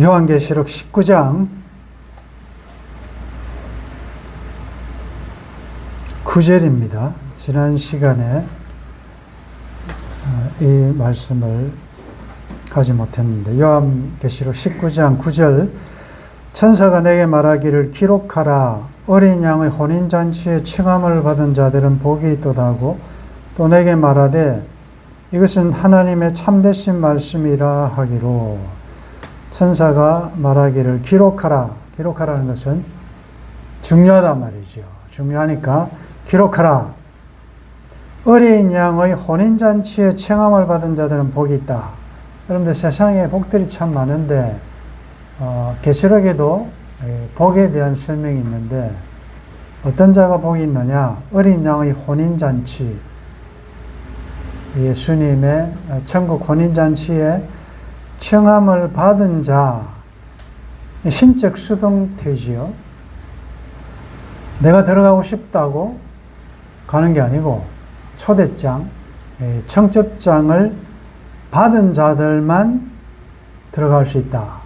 요한계시록 19장 9절입니다. 지난 시간에 이 말씀을 하지 못했는데, 요한계시록 19장 9절, 천사가 내게 말하기를 기록하라. 어린 양의 혼인잔치에 칭함을 받은 자들은 복이 있도다고 또 내게 말하되 이것은 하나님의 참되신 말씀이라 하기로. 천사가 말하기를 기록하라. 기록하라는 것은 중요하단 말이죠. 중요하니까 기록하라. 어린 양의 혼인잔치에 칭함을 받은 자들은 복이 있다. 여러분들, 세상에 복들이 참 많은데 계시록에도 복에 대한 설명이 있는데, 어떤 자가 복이 있느냐? 어린 양의 혼인잔치, 예수님의 천국 혼인잔치에 칭함을 받은 자, 신적 수동태지요. 내가 들어가고 싶다고 가는 게 아니고 초대장, 청첩장을 받은 자들만 들어갈 수 있다.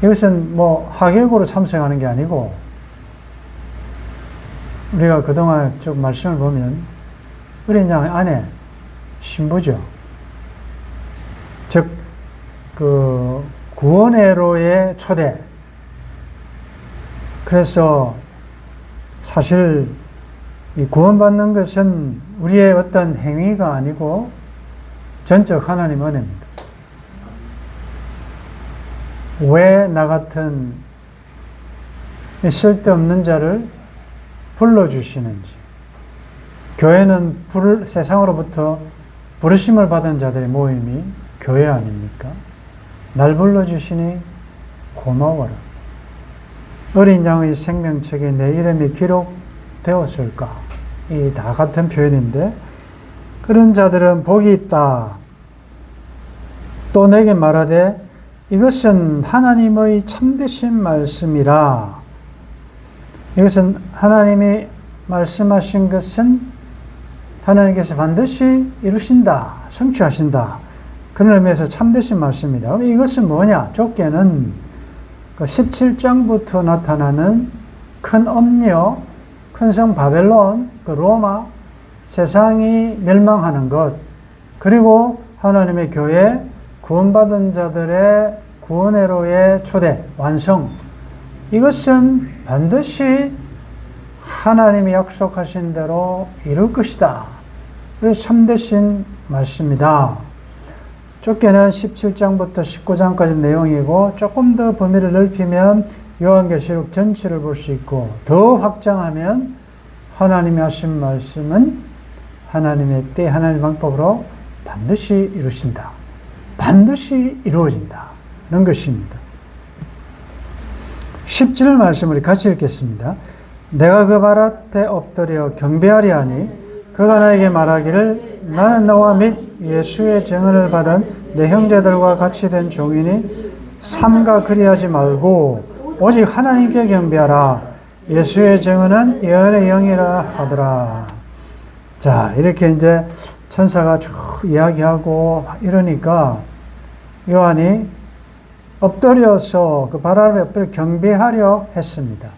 이것은 하객으로 참석하는 게 아니고, 우리가 그동안 쭉 말씀을 보면 어린 양 안에 신부죠. 즉 구원회로의 초대. 그래서 사실 이 구원받는 것은 우리의 어떤 행위가 아니고 전적 하나님 은혜입니다. 왜 나 같은 쓸데없는 자를 불러주시는지. 교회는 세상으로부터 부르심을 받은 자들의 모임이 교회 아닙니까? 날 불러주시니 고마워라. 어린 양의 생명책에 내 이름이 기록되었을까? 이 나 같은 표현인데, 그런 자들은 복이 있다. 또 내게 말하되 이것은 하나님의 참되신 말씀이라. 이것은 하나님이 말씀하신 것은 하나님께서 반드시 이루신다, 성취하신다. 그런 의미에서 참되신 말씀입니다. 그럼 이것은 뭐냐? 좁게는 17장부터 나타나는 큰 엄려, 큰 성 바벨론, 로마, 세상이 멸망하는 것, 그리고 하나님의 교회, 구원받은 자들의 구원회로의 초대, 완성. 이것은 반드시 하나님이 약속하신 대로 이룰 것이다. 그래서 참되신 말씀이다. 좁게는 17장부터 19장까지 내용이고, 조금 더 범위를 넓히면 요한계시록 전체를 볼 수 있고, 더 확장하면 하나님이 하신 말씀은 하나님의 때, 하나님의 방법으로 반드시 이루신다. 반드시 이루어진다는 것입니다. 10절 말씀 우리 같이 읽겠습니다. 내가 그 발 앞에 엎드려 경배하리 하니 그가 나에게 말하기를 나는 너와 및 예수의 증언을 받은 내 형제들과 같이 된 종이니 삼가 그리하지 말고 오직 하나님께 경배하라. 예수의 증언은 예언의 영이라 하더라. 자, 이렇게 이제 천사가 쭉 이야기하고 이러니까 요한이 엎드려서 그 발 앞에 엎드려 경배하려 했습니다.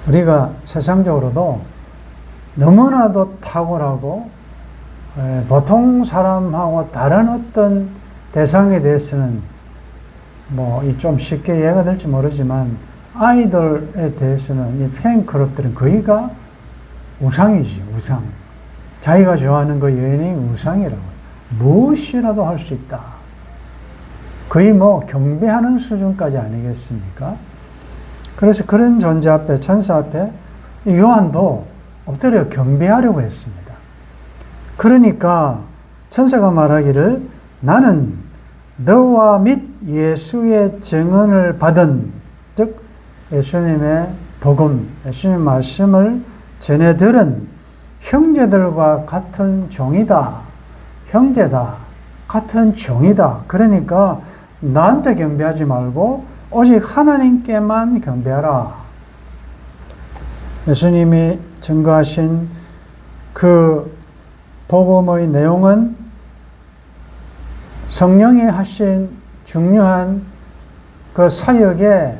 우리가 세상적으로도 너무나도 탁월하고 보통 사람하고 다른 어떤 대상에 대해서는 좀 쉽게 이해가 될지 모르지만, 아이돌에 대해서는 이 팬클럽들은 거의가 우상이지, 우상. 자기가 좋아하는 그 연예인이 우상이라고. 무엇이라도 할 수 있다. 거의 경배하는 수준까지 아니겠습니까? 그래서 그런 존재 앞에, 천사 앞에 요한도 엎드려 경배하려고 했습니다. 그러니까 천사가 말하기를 나는 너와 및 예수의 증언을 받은, 즉 예수님의 복음, 예수님의 말씀을 전해 들은 형제들과 같은 종이다. 형제다. 같은 종이다. 그러니까 나한테 경배하지 말고 오직 하나님께만 경배하라. 예수님이 증거하신 그 복음의 내용은 성령이 하신 중요한 그 사역의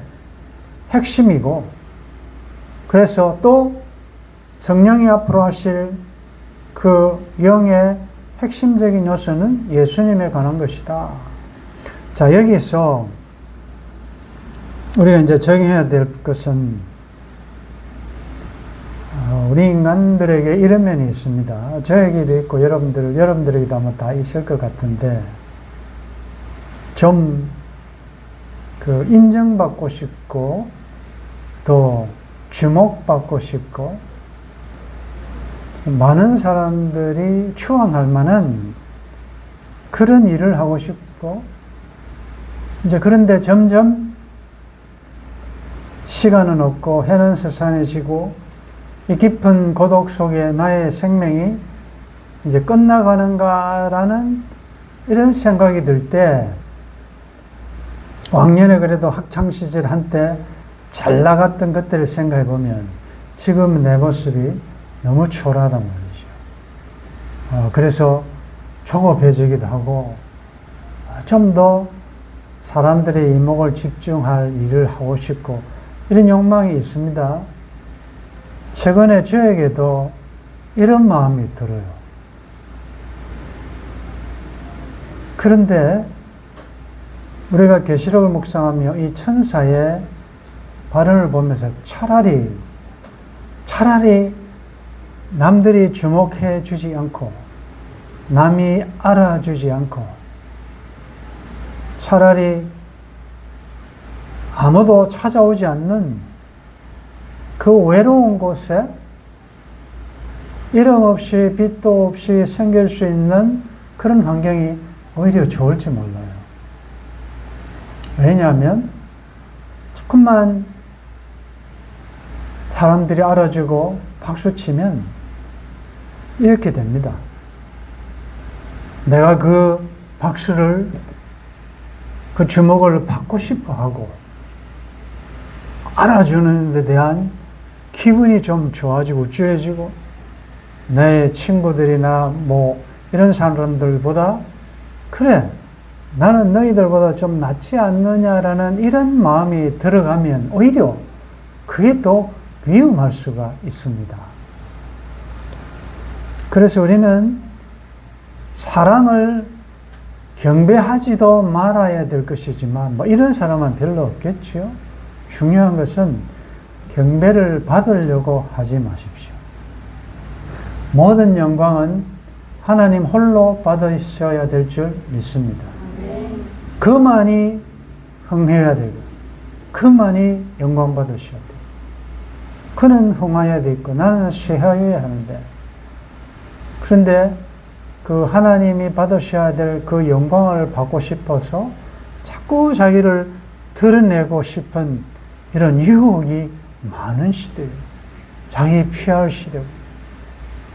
핵심이고, 그래서 또 성령이 앞으로 하실 그 영의 핵심적인 요소는 예수님에 관한 것이다. 자, 여기서 우리가 이제 적용해야 될 것은, 우리 인간들에게 이런 면이 있습니다. 저에게도 있고 여러분들에게도 아마 다 있을 것 같은데, 좀 그 인정받고 싶고 또 주목받고 싶고 많은 사람들이 추앙할 만한 그런 일을 하고 싶고, 이제 그런데 점점 시간은 없고 해는 서산해지고 이 깊은 고독 속에 나의 생명이 이제 끝나가는가라는 이런 생각이 들 때, 왕년에 그래도 학창시절 한때 잘 나갔던 것들을 생각해 보면 지금 내 모습이 너무 초라하단 말이죠. 그래서 조급해지기도 하고, 좀 더 사람들의 이목을 집중할 일을 하고 싶고, 이런 욕망이 있습니다. 최근에 저에게도 이런 마음이 들어요. 그런데 우리가 계시록을 묵상하며 이 천사의 발언을 보면서 차라리 남들이 주목해 주지 않고 남이 알아주지 않고 차라리 아무도 찾아오지 않는 그 외로운 곳에 이름 없이 빛도 없이 생길 수 있는 그런 환경이 오히려 좋을지 몰라요. 왜냐하면 조금만 사람들이 알아주고 박수치면 이렇게 됩니다. 내가 그 박수를, 그 주목을 받고 싶어 하고 알아주는 데 대한 기분이 좀 좋아지고 우쭐해지고, 내 친구들이나 뭐 이런 사람들보다 그래, 나는 너희들보다 좀 낫지 않느냐라는 이런 마음이 들어가면 오히려 그게 또 위험할 수가 있습니다. 그래서 우리는 사람을 경배하지도 말아야 될 것이지만, 뭐 이런 사람은 별로 없겠죠. 중요한 것은 경배를 받으려고 하지 마십시오. 모든 영광은 하나님 홀로 받으셔야 될 줄 믿습니다. 그만이 흥해야 되고 그만이 영광 받으셔야 돼요. 그는 흥하여야 되고 나는 쇠하여야 하는데, 그런데 그 하나님이 받으셔야 될 그 영광을 받고 싶어서 자꾸 자기를 드러내고 싶은 이런 유혹이 많은 시대예요. 자기 피할 시대고.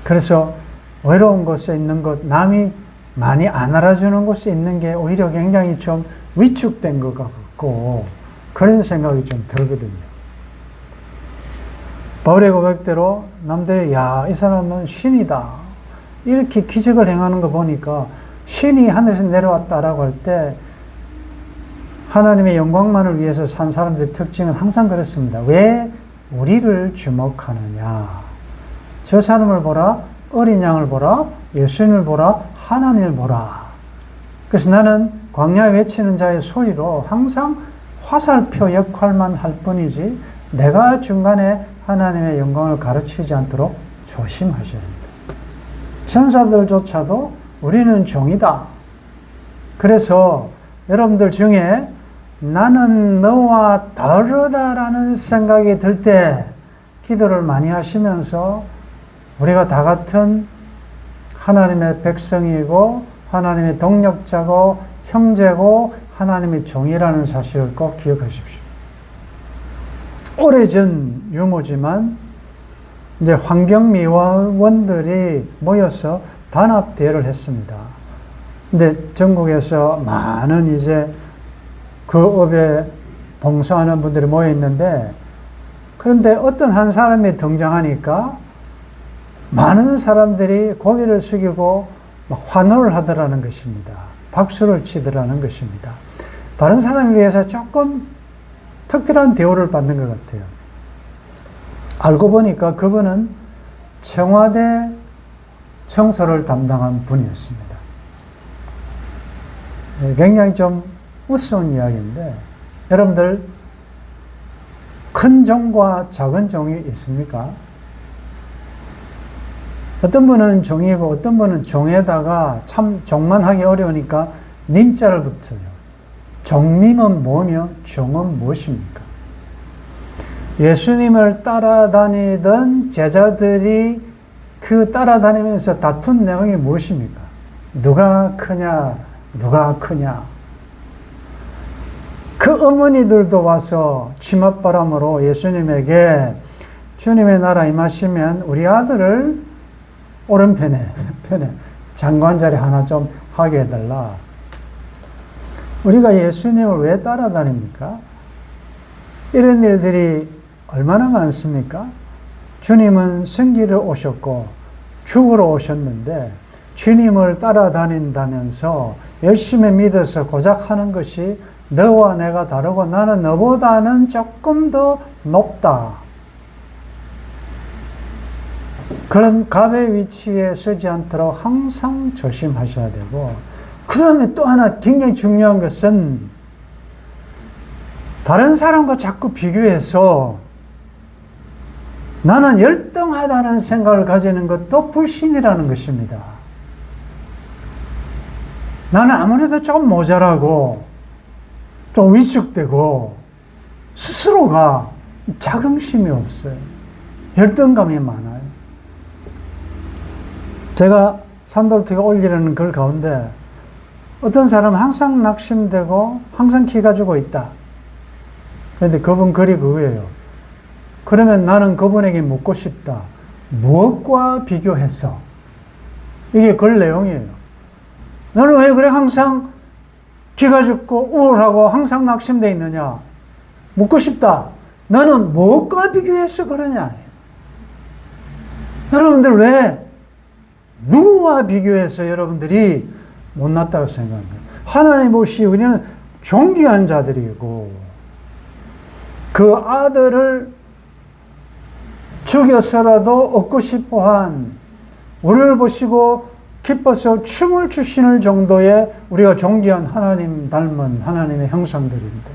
그래서 외로운 곳에 있는 것, 남이 많이 안 알아주는 곳에 있는 게 오히려 굉장히 좀 위축된 것 같고, 그런 생각이 좀 들거든요. 바울의 고백대로 남들이 야, 이 사람은 신이다, 이렇게 기적을 행하는 거 보니까 신이 하늘에서 내려왔다라고 할 때 하나님의 영광만을 위해서 산 사람들의 특징은 항상 그렇습니다. 왜 우리를 주목하느냐? 저 사람을 보라, 어린 양을 보라, 예수님을 보라, 하나님을 보라. 그래서 나는 광야에 외치는 자의 소리로 항상 화살표 역할만 할 뿐이지 내가 중간에 하나님의 영광을 가르치지 않도록 조심하셔야 합니다. 천사들조차도 우리는 종이다. 그래서 여러분들 중에 나는 너와 다르다라는 생각이 들 때 기도를 많이 하시면서 우리가 다 같은 하나님의 백성이고 하나님의 동력자고 형제고 하나님의 종이라는 사실을 꼭 기억하십시오. 오래전 유머지만 이제 환경미화원들이 모여서 단합대회를 했습니다. 근데 전국에서 많은 이제 그 업에 봉사하는 분들이 모여 있는데, 그런데 어떤 한 사람이 등장하니까 많은 사람들이 고개를 숙이고 막 환호를 하더라는 것입니다. 박수를 치더라는 것입니다. 다른 사람에 비해서 조금 특별한 대우를 받는 것 같아요. 알고 보니까 그분은 청와대 청소를 담당한 분이었습니다. 굉장히 좀 우스운 이야기인데, 여러분들 큰 종과 작은 종이 있습니까? 어떤 분은 종이고 어떤 분은 종에다가 참 종만 하기 어려우니까 님자를 붙여요. 종님은 뭐며 종은 무엇입니까? 예수님을 따라다니던 제자들이 그 따라다니면서 다툰 내용이 무엇입니까? 누가 크냐, 누가 크냐. 그 어머니들도 와서 치맛바람으로 예수님에게 주님의 나라 임하시면 우리 아들을 오른편에 장관 자리 하나 좀 하게 해달라. 우리가 예수님을 왜 따라다닙니까? 이런 일들이 얼마나 많습니까? 주님은 승기를 오셨고 죽으러 오셨는데 주님을 따라다닌다면서 열심히 믿어서 고작 하는 것이 너와 내가 다르고 나는 너보다는 조금 더 높다. 그런 갑의 위치에 서지 않도록 항상 조심하셔야 되고, 그 다음에 또 하나 굉장히 중요한 것은 다른 사람과 자꾸 비교해서 나는 열등하다는 생각을 가지는 것도 불신이라는 것입니다. 나는 아무래도 좀 모자라고 좀 위축되고 스스로가 자긍심이 없어요. 열등감이 많아요. 제가 산돌트에 올리려는 글 가운데 어떤 사람은 항상 낙심되고 항상 키 가지고 있다. 그런데 그분 글이 그거예요. 그러면 나는 그분에게 묻고 싶다. 무엇과 비교해서? 이게 글 내용이에요. 너는 왜 그래 항상 기가 죽고 우울하고 항상 낙심되어 있느냐? 묻고 싶다. 너는 무엇과 비교해서 그러냐? 여러분들 왜 누구와 비교해서 여러분들이 못났다고 생각합니까? 하나님 없이 우리는 존귀한 자들이고 그 아들을 죽여서라도 얻고 싶어한 우리를 보시고 기뻐서 춤을 추시는 정도의 우리가 존귀한 하나님 닮은 하나님의 형상들인데,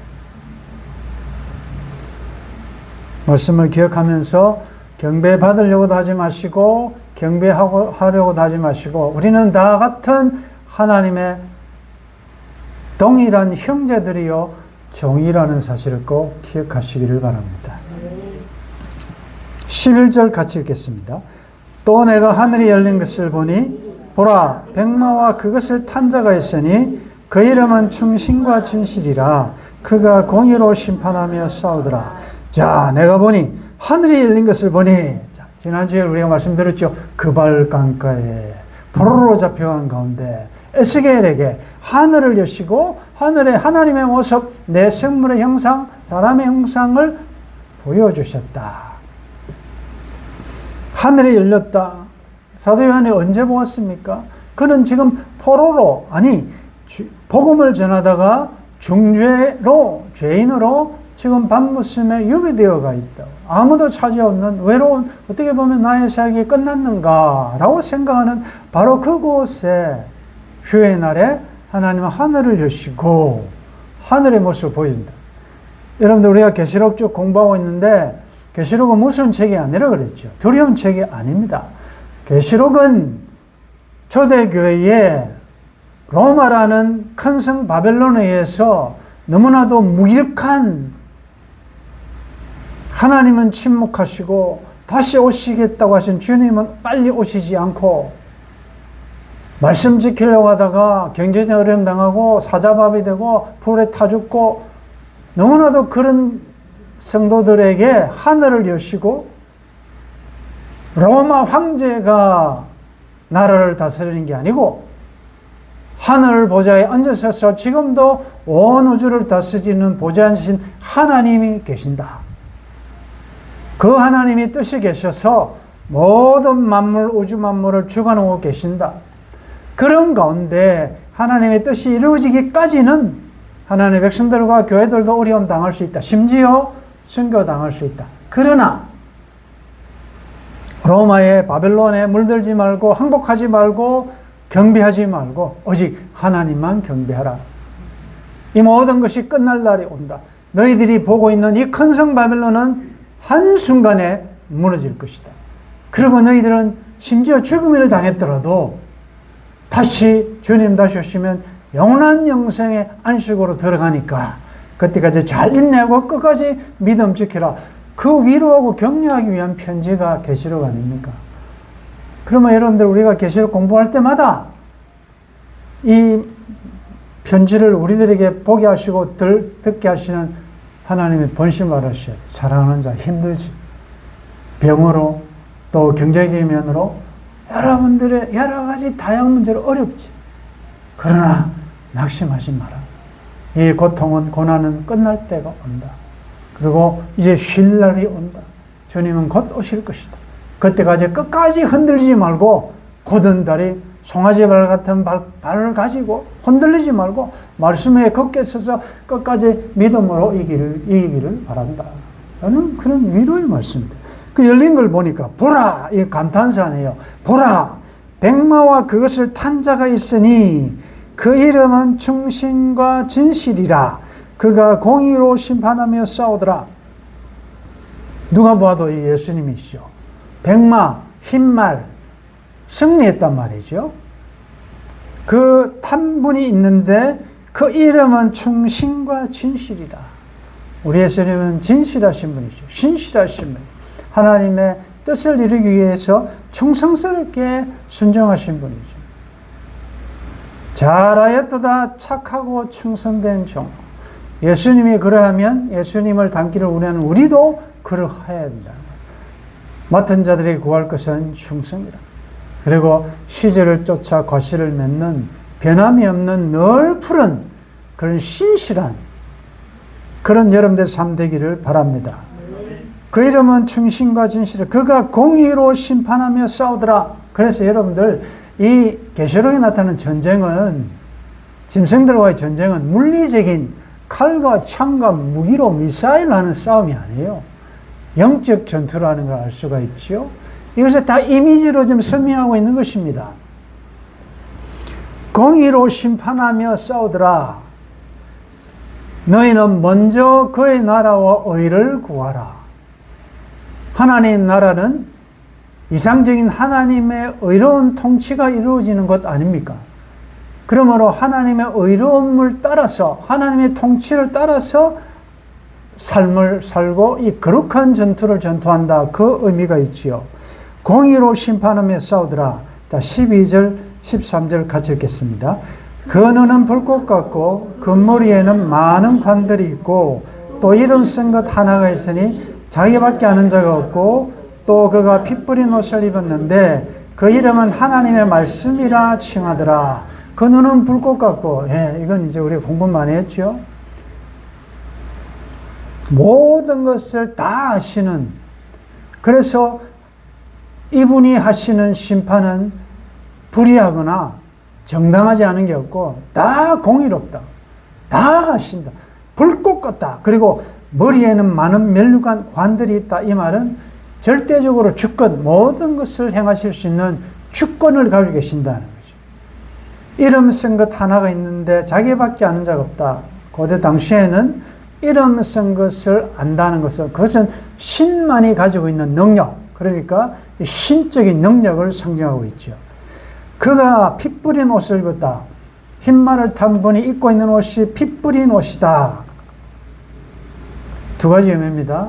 말씀을 기억하면서 경배받으려고도 하지 마시고 경배하려고도 하지 마시고 우리는 다 같은 하나님의 동일한 형제들이요 종이라는 사실을 꼭 기억하시기를 바랍니다. 11절 같이 읽겠습니다. 또 내가 하늘이 열린 것을 보니 보라 백마와 그것을 탄 자가 있으니 그 이름은 충신과 진실이라 그가 공의로 심판하며 싸우더라. 자, 내가 보니 하늘이 열린 것을 보니, 자, 지난주에 우리가 말씀드렸죠. 그발강가에 포로로 잡혀간 가운데 에스겔에게 하늘을 여시고 하늘에 하나님의 모습, 내 생물의 형상, 사람의 형상을 보여주셨다. 하늘이 열렸다. 사도 요한이 언제 보았습니까? 그는 지금 포로로, 아니 복음을 전하다가 중죄로, 죄인으로 지금 밤무슴에 유배되어가 있다. 아무도 차지 없는 외로운, 어떻게 보면 나의 사역이 끝났는가 라고 생각하는 바로 그곳에 휴의 날에 하나님은 하늘을 여시고 하늘의 모습을 보여준다. 여러분들 우리가 계시록 쭉 공부하고 있는데 계시록은 무슨 책이 아니라 그랬죠. 두려운 책이 아닙니다. 계시록은 초대교회에 로마라는 큰 성 바벨론에 의해서 너무나도 무기력한, 하나님은 침묵하시고 다시 오시겠다고 하신 주님은 빨리 오시지 않고 말씀 지키려고 하다가 경제적 어려움 당하고 사자밥이 되고 불에 타 죽고, 너무나도 그런 성도들에게 하늘을 여시고 로마 황제가 나라를 다스리는 게 아니고 하늘 보좌에 앉으셔서 지금도 온 우주를 다스리는 보좌에 앉으신 하나님이 계신다. 그 하나님이 뜻이 계셔서 모든 만물, 우주 만물을 주관하고 계신다. 그런 가운데 하나님의 뜻이 이루어지기까지는 하나님의 백성들과 교회들도 어려움 당할 수 있다. 심지어 순교당할 수 있다. 그러나 로마의 바벨론에 물들지 말고 항복하지 말고 경배하지 말고 오직 하나님만 경배하라. 이 모든 것이 끝날 날이 온다. 너희들이 보고 있는 이 큰 성 바벨론은 한순간에 무너질 것이다. 그리고 너희들은 심지어 죽음을 당했더라도 다시 주님 다시 오시면 영원한 영생의 안식으로 들어가니까 그때까지 잘 인내하고 끝까지 믿음 지켜라. 그 위로하고 격려하기 위한 편지가 계시록 아닙니까? 그러면 여러분들 우리가 계시록 공부할 때마다 이 편지를 우리들에게 보게 하시고 듣게 하시는 하나님의 본심을 하셔야 돼요. 사랑하는 자 힘들지. 병으로 또 경제적인 면으로 여러분들의 여러 가지 다양한 문제로 어렵지. 그러나 낙심하지 마라. 이 고통은 고난은 끝날 때가 온다. 그리고 이제 쉴 날이 온다. 주님은 곧 오실 것이다. 그때까지 끝까지 흔들리지 말고 곧은 다리 송아지발 같은 발을 가지고 흔들리지 말고 말씀에 굳게 서서 끝까지 믿음으로 이기기를 바란다. 라는 그런 위로의 말씀입니다. 그 열린 걸 보니까 보라! 이 감탄사 아니에요. 보라! 백마와 그것을 탄 자가 있으니 그 이름은 충신과 진실이라. 그가 공의로 심판하며 싸우더라. 누가 봐도 이 예수님이시죠. 백마, 흰말, 승리했단 말이죠. 그 탄 분이 있는데 그 이름은 충신과 진실이라. 우리 예수님은 진실하신 분이죠. 신실하신 분. 하나님의 뜻을 이루기 위해서 충성스럽게 순종하신 분이죠. 잘하였도다 착하고 충성된 종. 예수님이 그러하면 예수님을 닮기를 원하는 우리도 그러해야 된다. 맡은 자들이 구할 것은 충성이라. 그리고 시절을 쫓아 과실을 맺는 변함이 없는 늘 푸른 그런 신실한 그런 여러분들 삶 되기를 바랍니다. 그 이름은 충신과 진실이라. 그가 공의로 심판하며 싸우더라. 그래서 여러분들 이 계시록에 나타나는 전쟁은 짐승들과의 전쟁은 물리적인 칼과 창과 무기로 미사일로 하는 싸움이 아니에요. 영적 전투라는 걸 알 수가 있죠. 이것을 다 이미지로 좀 설명하고 있는 것입니다. 공의로 심판하며 싸우더라. 너희는 먼저 그의 나라와 의를 구하라. 하나님 나라는 이상적인 하나님의 의로운 통치가 이루어지는 것 아닙니까? 그러므로 하나님의 의로움을 따라서 하나님의 통치를 따라서 삶을 살고 이 거룩한 전투를 전투한다. 그 의미가 있지요. 공의로 심판하며 싸우더라. 자, 12절, 13절 같이 읽겠습니다. 그 눈은 불꽃 같고 그 머리에는 많은 관들이 있고 또 이름 쓴 것 하나가 있으니 자기밖에 아는 자가 없고 또 그가 피 뿌린 옷을 입었는데 그 이름은 하나님의 말씀이라 칭하더라. 그 눈은 불꽃 같고, 이건 이제 우리가 공부 많이 했죠. 모든 것을 다 아시는, 그래서 이분이 하시는 심판은 불의하거나 정당하지 않은 게 없고 다 공의롭다. 다 하신다. 불꽃 같다. 그리고 머리에는 많은 멸류관 관들이 있다. 이 말은 절대적으로 주권, 모든 것을 행하실 수 있는 주권을 가지고 계신다는 거죠. 이름 쓴 것 하나가 있는데 자기밖에 아는 자가 없다. 고대 당시에는 이름 쓴 것을 안다는 것은 그것은 신만이 가지고 있는 능력, 그러니까 신적인 능력을 상징하고 있죠. 그가 피 뿌린 옷을 입었다. 흰말을 탄 분이 입고 있는 옷이 피 뿌린 옷이다. 두 가지 의미입니다.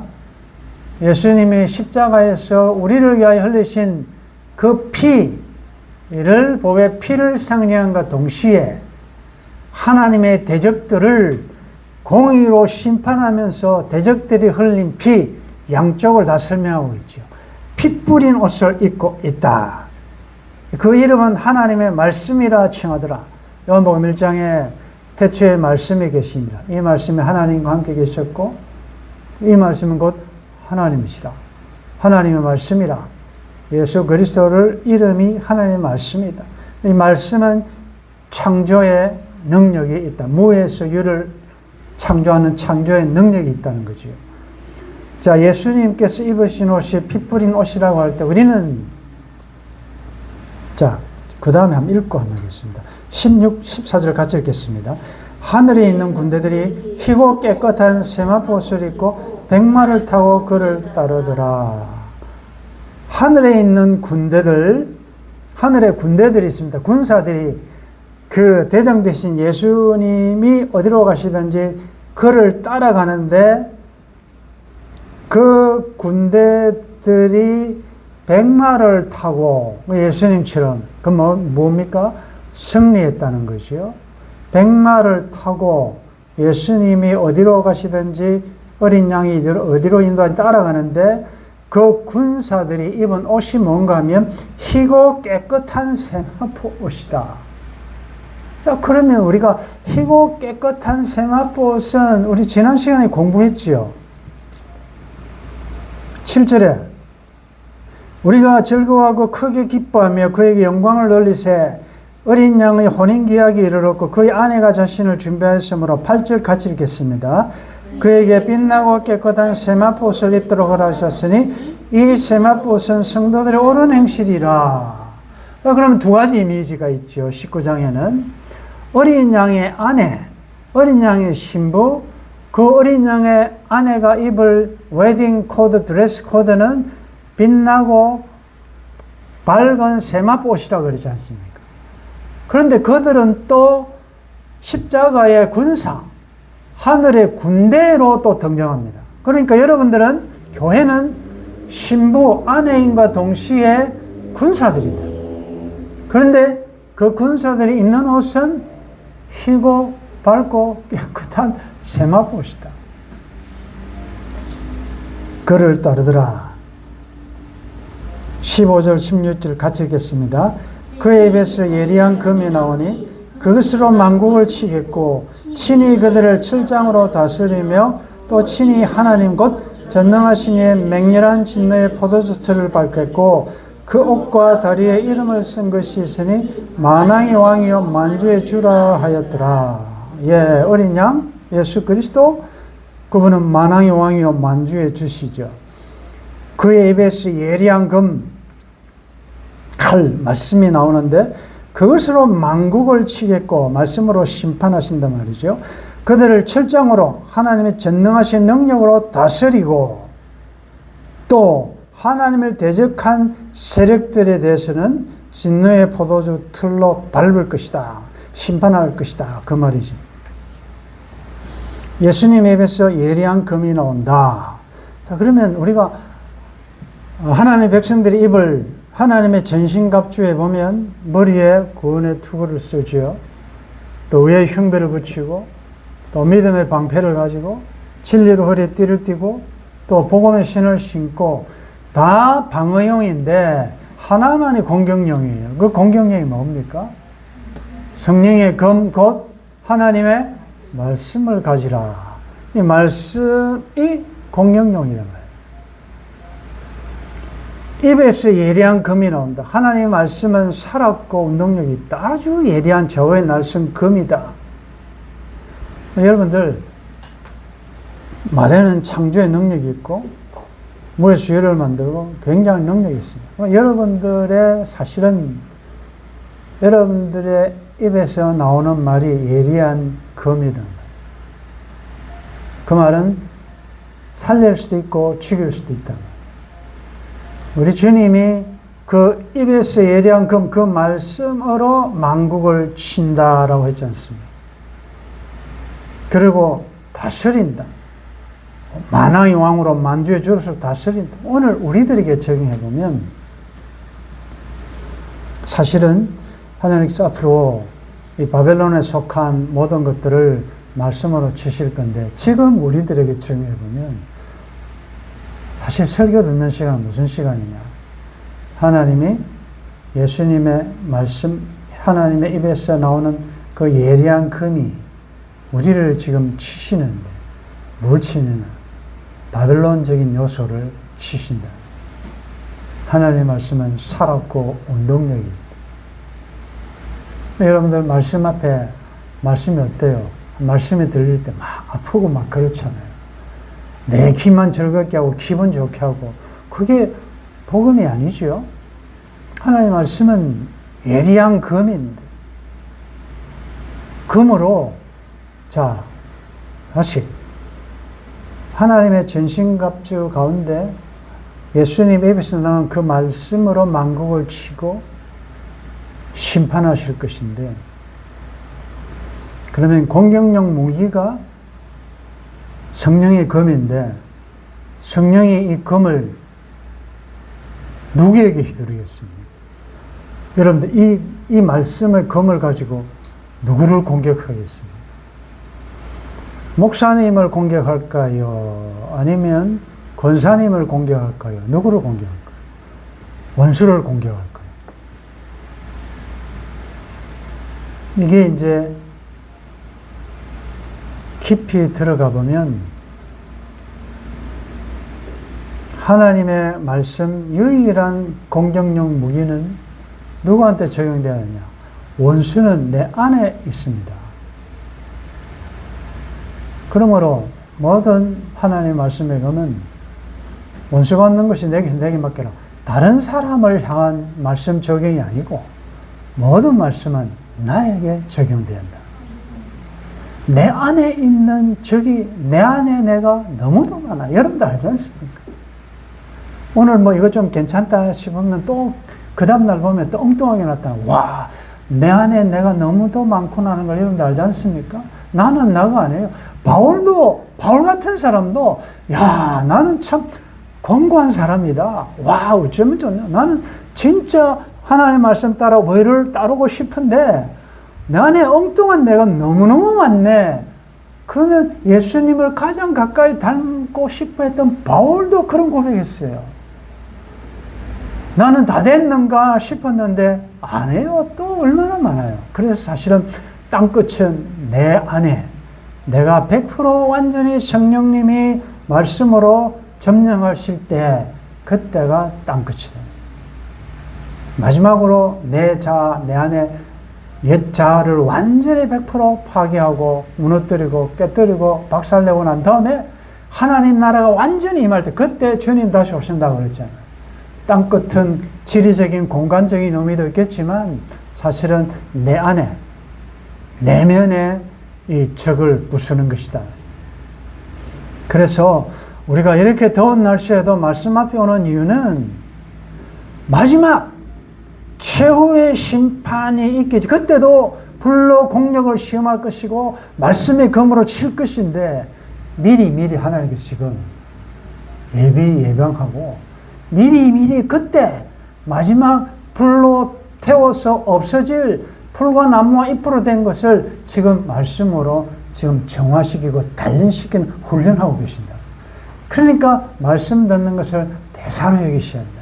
예수님이 십자가에서 우리를 위하여 흘리신 그 피를 보배 피를 상징한과 동시에 하나님의 대적들을 공의로 심판하면서 대적들이 흘린 피 양쪽을 다 설명하고 있죠. 피 뿌린 옷을 입고 있다. 그 이름은 하나님의 말씀이라 칭하더라. 요한복음 1장에 태초에 말씀이 계시니라. 이 말씀이 하나님과 함께 계셨고 이 말씀은 곧 하나님이시라. 하나님의 말씀이라. 예수 그리스도를 이름이 하나님의 말씀이다. 이 말씀은 창조의 능력이 있다. 무에서 유를 창조하는 창조의 능력이 있다는 거죠. 자, 예수님께서 입으신 옷이 피 뿌린 옷이라고 할 때 우리는, 자, 그 다음에 한번 읽고 한번 하겠습니다. 16, 14절 같이 읽겠습니다. 하늘에 있는 군대들이 희고 깨끗한 세마포옷을 입고 백마를 타고 그를 따르더라. 하늘에 있는 군대들, 하늘에 군대들이 있습니다. 군사들이 그 대장 되신 예수님이 어디로 가시든지 그를 따라가는데 그 군대들이 백마를 타고 예수님처럼 그 뭡니까? 승리했다는 거죠. 백마를 타고 예수님이 어디로 가시든지 어린 양이 어디로 인도하든지 따라가는데 그 군사들이 입은 옷이 뭔가 하면 희고 깨끗한 세마포 옷이다. 자, 그러면 우리가 희고 깨끗한 세마포 옷은 우리 지난 시간에 공부했지요. 7절에 우리가 즐거워하고 크게 기뻐하며 그에게 영광을 돌리세 어린 양의 혼인기약이 이르렀고 그의 아내가 자신을 준비하였으므로 8절 같이 읽겠습니다. 그에게 빛나고 깨끗한 세마포옷을 입도록 허락하셨으니 이 세마포옷은 성도들의 옳은 행실이라. 그럼 두 가지 이미지가 있죠. 19장에는 어린 양의 아내, 어린 양의 신부, 그 어린 양의 아내가 입을 웨딩 코드, 드레스 코드는 빛나고 밝은 세마포옷이라고 그러지 않습니까? 그런데 그들은 또 십자가의 군사, 하늘의 군대로 또 등장합니다. 그러니까 여러분들은 교회는 신부, 아내인과 동시에 군사들이다. 그런데 그 군사들이 입는 옷은 희고 밝고 깨끗한 세마포옷이다. 그를 따르더라. 15절 16절 같이 읽겠습니다. 그의 입에서 예리한 금이 나오니 그것으로 만국을 치겠고 친히 그들을 칠장으로 다스리며 또 친히 하나님 곧 전능하신 이의 맹렬한 진노의 포도주틀을 밟겠고 그 옷과 다리에 이름을 쓴 것이 있으니 만왕의 왕이요 만주의 주라 하였더라. 예, 어린 양 예수 그리스도, 그분은 만왕의 왕이요 만주의 주시죠. 그의 입에서 예리한 금, 칼, 말씀이 나오는데 그것으로 만국을 치겠고 말씀으로 심판하신단 말이죠. 그들을 철장으로 하나님의 전능하신 능력으로 다스리고 또 하나님을 대적한 세력들에 대해서는 진노의 포도주 틀로 밟을 것이다. 심판할 것이다. 그 말이죠. 예수님의 입에서 예리한 금이 나온다. 자, 그러면 우리가 하나님의 백성들이 입을 하나님의 전신갑주에 보면 머리에 구원의 투구를 쓰죠. 또 의의 흉배를 붙이고 또 믿음의 방패를 가지고 진리로 허리에 띠를 띠고 또 복음의 신을 신고 다 방어용인데 하나만이 공격용이에요. 그 공격용이 뭡니까? 성령의 검 곧 하나님의 말씀을 가지라. 이 말씀이 공격용이다 말이에요. 입에서 예리한 금이 나온다. 하나님의 말씀은 살았고 운동력이 있다. 아주 예리한 저의 날선 금이다. 여러분들 말에는 창조의 능력이 있고 무에서 유를 만들고 굉장한 능력이 있습니다. 여러분들의 사실은 여러분들의 입에서 나오는 말이 예리한 금이다. 그 말은 살릴 수도 있고 죽일 수도 있다. 우리 주님이 그 입에서 예리한 금, 그 말씀으로 만국을 친다라고 했지 않습니까? 그리고 다스린다. 만왕의 왕으로 만주의 주로서 다스린다. 오늘 우리들에게 적용해보면 사실은 하나님께서 앞으로 이 바벨론에 속한 모든 것들을 말씀으로 주실 건데 지금 우리들에게 적용해보면 사실 설교 듣는 시간은 무슨 시간이냐? 하나님이 예수님의 말씀, 하나님의 입에서 나오는 그 예리한 금이 우리를 지금 치시는데 뭘 치느냐? 바벨론적인 요소를 치신다. 하나님의 말씀은 살았고 운동력이 있다. 여러분들 말씀 앞에 말씀이 어때요? 말씀이 들릴 때 막 아프고 막 그렇잖아요. 내 귀만 즐겁게 하고 기분 좋게 하고 그게 복음이 아니죠. 하나님의 말씀은 예리한 검인데 검으로 자 다시 하나님의 전신갑주 가운데 예수님 입에서 나온 그 말씀으로 만국을 치고 심판하실 것인데 그러면 공격용 무기가 성령의 검인데 성령이 이 검을 누구에게 휘두르겠습니까? 여러분들 이 말씀의 검을 가지고 누구를 공격하겠습니까? 목사님을 공격할까요? 아니면 권사님을 공격할까요? 누구를 공격할까요? 원수를 공격할까요? 이게 이제 깊이 들어가 보면 하나님의 말씀 유일한 공격용 무기는 누구한테 적용되어야 하느냐? 원수는 내 안에 있습니다. 그러므로 모든 하나님의 말씀에 보면 원수가 없는 것이 내게 맡겨라. 다른 사람을 향한 말씀 적용이 아니고 모든 말씀은 나에게 적용된다. 내 안에 있는 적이 내 안에 내가 너무도 많아. 여러분들 알지 않습니까? 오늘 뭐 이거 좀 괜찮다 싶으면 또 그 다음날 보면 또 엉뚱하게 나타나. 와, 내 안에 내가 너무도 많구나 하는 걸 여러분들 알지 않습니까? 나는 나가 아니에요. 바울 같은 사람도 야, 나는 참 공고한 사람이다. 와, 어쩌면 좋냐. 나는 진짜 하나님의 말씀 따라 의를 따르고 싶은데 내 안에 엉뚱한 내가 너무너무 많네. 그러면 예수님을 가장 가까이 닮고 싶어 했던 바울도 그런 고백했어요. 나는 다 됐는가 싶었는데 아니에요. 또 얼마나 많아요. 그래서 사실은 땅끝은 내 안에 내가 100% 완전히 성령님이 말씀으로 점령하실 때 그때가 땅끝이다. 마지막으로 내 안에 옛 자아를 완전히 100% 파괴하고 무너뜨리고 깨뜨리고 박살내고 난 다음에 하나님 나라가 완전히 임할 때 그때 주님 다시 오신다고 그랬잖아요. 땅끝은 지리적인 공간적인 의미도 있겠지만 사실은 내 안에 내면에 이 적을 부수는 것이다. 그래서 우리가 이렇게 더운 날씨에도 말씀 앞에 오는 이유는 마지막 최후의 심판이 있겠지. 그때도 불로 공력을 시험할 것이고 말씀의 검으로 칠 것인데 미리 하나님께서 지금 예방하고 미리 그때 마지막 불로 태워서 없어질 풀과 나무와 잎으로 된 것을 지금 말씀으로 지금 정화시키고 단련시키는 훈련하고 계신다. 그러니까 말씀 듣는 것을 대사로 여기셔야 한다.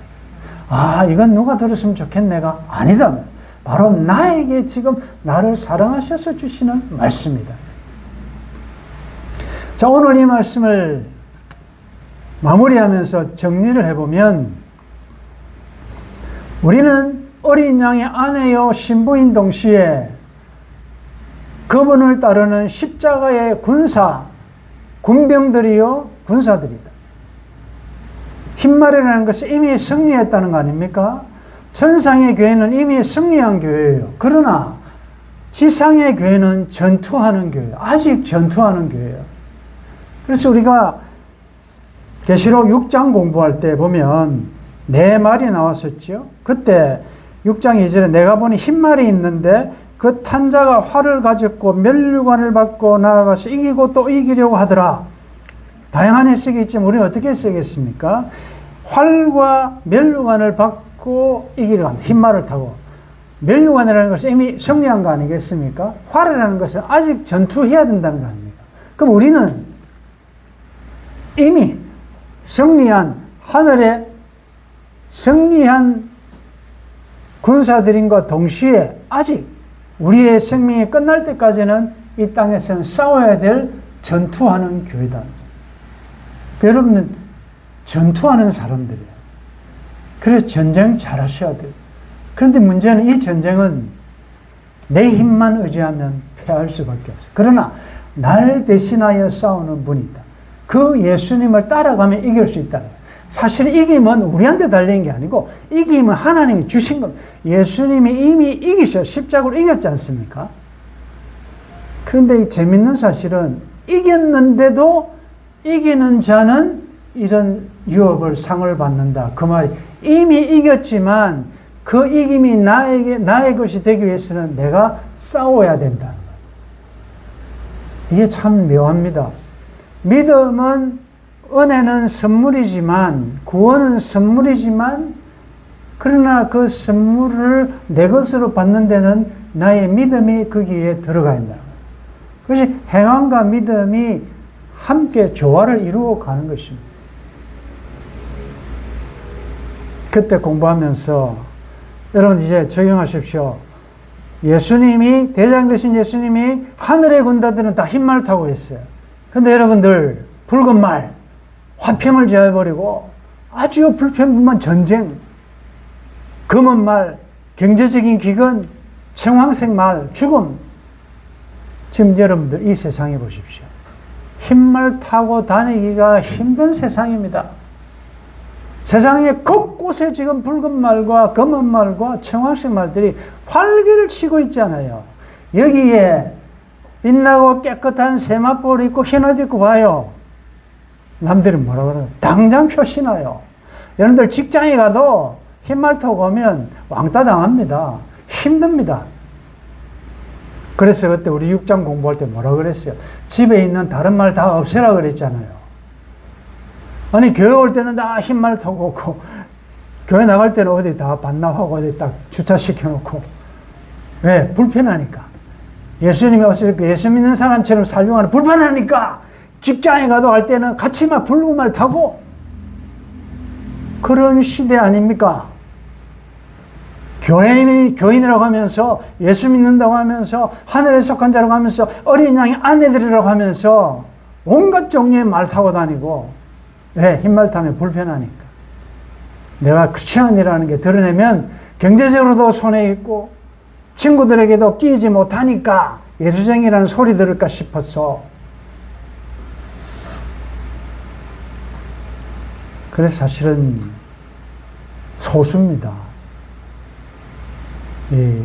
아, 이건 누가 들었으면 좋겠네가 아니다. 바로 나에게 지금 나를 사랑하셔서 주시는 말씀이다. 자, 오늘 이 말씀을 마무리하면서 정리를 해보면 우리는 어린 양의 아내요 신부인 동시에 그분을 따르는 십자가의 군병들이요 군사들이다. 흰말이라는 것은 이미 승리했다는 거 아닙니까? 천상의 교회는 이미 승리한 교회예요. 그러나 지상의 교회는 전투하는 교회예요. 아직 전투하는 교회예요. 그래서 우리가 계시록 6장 공부할 때 보면 네 말이 나왔었죠. 그때 6장 2절에 내가 보니 흰말이 있는데 그 탄자가 활을 가졌고 면류관을 받고 나아가서 이기고 또 이기려고 하더라. 다양한 해석이 있지만 우리는 어떻게 쓰겠습니까? 활과 면류관을 받고 이기려고 합니다. 흰말을 타고. 면류관이라는 것은 이미 승리한 거 아니겠습니까? 활이라는 것은 아직 전투해야 된다는 거 아닙니까? 그럼 우리는 이미 승리한 하늘에 승리한 군사들인과 동시에 아직 우리의 생명이 끝날 때까지는 이 땅에서는 싸워야 될 전투하는 교회다. 여러분은 전투하는 사람들이에요. 그래서 전쟁 잘 하셔야 돼요. 그런데 문제는 이 전쟁은 내 힘만 의지하면 패할 수밖에 없어요. 그러나 날 대신하여 싸우는 분이 있다. 그 예수님을 따라가면 이길 수 있다는 거예요. 사실 이김은 우리한테 달린 게 아니고 이김은 하나님이 주신 겁니다. 예수님이 이미 이기셔 십자가로 이겼지 않습니까? 그런데 이 재밌는 사실은 이겼는데도 이기는 자는 이런 유업을 상을 받는다. 그 말이 이미 이겼지만 그 이김이 나의 것이 되기 위해서는 내가 싸워야 된다는 거예요. 이게 참 묘합니다. 믿음은 은혜는 선물이지만 구원은 선물이지만 그러나 그 선물을 내 것으로 받는 데는 나의 믿음이 거기에 들어가 있다. 그것이 행함과 믿음이 함께 조화를 이루어 가는 것입니다. 그때 공부하면서 여러분 이제 적용하십시오. 예수님이 대장 되신 예수님이 하늘의 군대들은 다 흰말 타고 있어요. 근데 여러분들 붉은 말 화평을 제해버리고 아주 불평불만 전쟁, 검은 말, 경제적인 기근, 청황색 말, 죽음. 지금 여러분들 이 세상에 보십시오. 흰말 타고 다니기가 힘든 세상입니다. 세상에 곳곳에 지금 붉은 말과 검은 말과 청황색 말들이 활기를 치고 있잖아요. 여기에 빛나고 깨끗한 세마포를 입고 흰 옷 입고 와요. 남들은 뭐라 그래요? 당장 표시나요. 여러분들 직장에 가도 흰말 타고 오면 왕따 당합니다. 힘듭니다. 그래서 그때 우리 6장 공부할 때 뭐라 그랬어요? 집에 있는 다른 말 다 없애라 그랬잖아요. 아니 교회 올 때는 다 흰말 타고 오고 교회 나갈 때는 어디 다 반납하고 어디 딱 주차시켜 놓고 왜? 불편하니까. 예수님이 오실 때 예수 믿는 사람처럼 살려고 하는 불편하니까 직장에 가도 갈 때는 같이 막 붉은 말 타고 그런 시대 아닙니까? 교인이라고 하면서 예수 믿는다고 하면서 하늘에 속한 자라고 하면서 어린 양의 아내들이라고 하면서 온갖 종류의 말 타고 다니고 왜? 흰말 타면 불편하니까. 내가 크리스천이라는 게 드러내면 경제적으로도 손해있고 친구들에게도 끼지 못하니까 예수쟁이라는 소리 들을까 싶어서 그래서 사실은 소수입니다. 이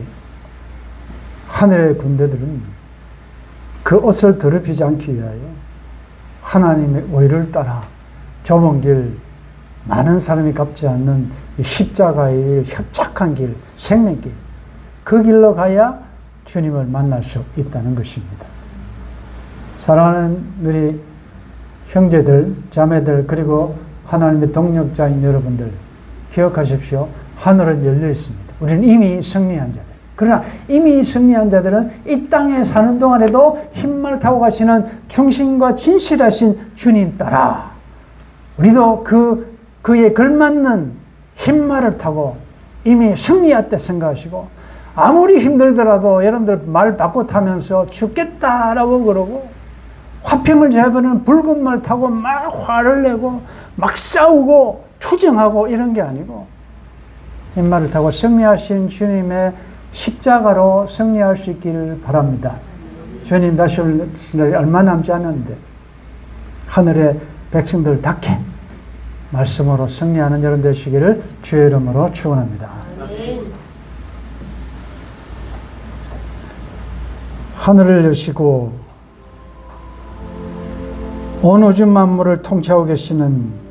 하늘의 군대들은 그 옷을 더럽히지 않기 위하여 하나님의 의를 따라 좁은 길, 많은 사람이 갚지 않는 이 십자가의 일, 협착한 길, 생명길, 그 길로 가야 주님을 만날 수 있다는 것입니다. 사랑하는 우리 형제들, 자매들, 그리고 하나님의 동력자인 여러분들, 기억하십시오. 하늘은 열려 있습니다. 우리는 이미 승리한 자들. 그러나 이미 승리한 자들은 이 땅에 사는 동안에도 흰말 타고 가시는 충신과 진실하신 주님 따라 우리도 그에 걸맞는 흰말을 타고 이미 승리했다 생각하시고 아무리 힘들더라도 여러분들 말 바꿔 타면서 죽겠다라고 그러고 화평을 제해버리는 붉은 말 타고 막 화를 내고 막 싸우고 투정하고 이런 게 아니고 흰말을 타고 승리하신 주님의 십자가로 승리할 수 있기를 바랍니다. 주님 다시 올 날이 얼마 남지 않았는데 하늘의 백성들답게 말씀으로 승리하는 여러분 되시기를 주의 이름으로 축원합니다. 하늘을 여시고 온 우주 만물을 통치하고 계시는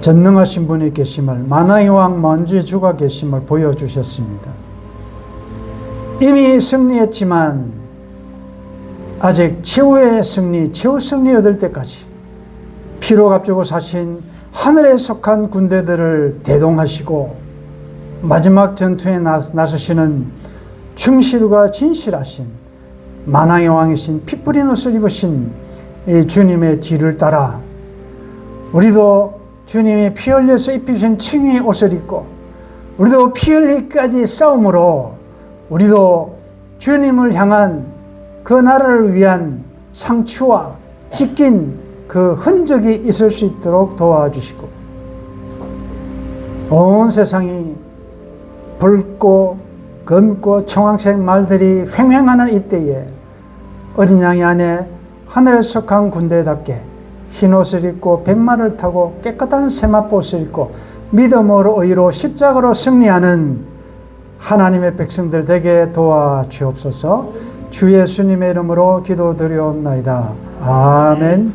전능하신 분이 계심을, 만왕의 왕 만주의 주가 계심을 보여주셨습니다. 이미 승리했지만 아직 최후의 승리, 최후 승리 얻을 때까지 피로 값주고 사신 하늘에 속한 군대들을 대동하시고 마지막 전투에 나서시는 충실과 진실하신 만왕의 왕이신 피 뿌린 옷을 입으신 이 주님의 뒤를 따라 우리도 주님이 피 흘려서 입히신 칭의의 옷을 입고 우리도 피 흘리기까지 싸움으로 우리도 주님을 향한 그 나라를 위한 상추와 찢긴 그 흔적이 있을 수 있도록 도와주시고 온 세상이 붉고 검고 청황색 말들이 횡행하는 이때에 어린 양이 안에 하늘에 속한 군대답게 흰옷을 입고 백마를 타고 깨끗한 세마포옷을 입고 믿음으로 의로 십자가로 승리하는 하나님의 백성들 되게 도와주옵소서. 주 예수님의 이름으로 기도드리옵나이다. 아멘.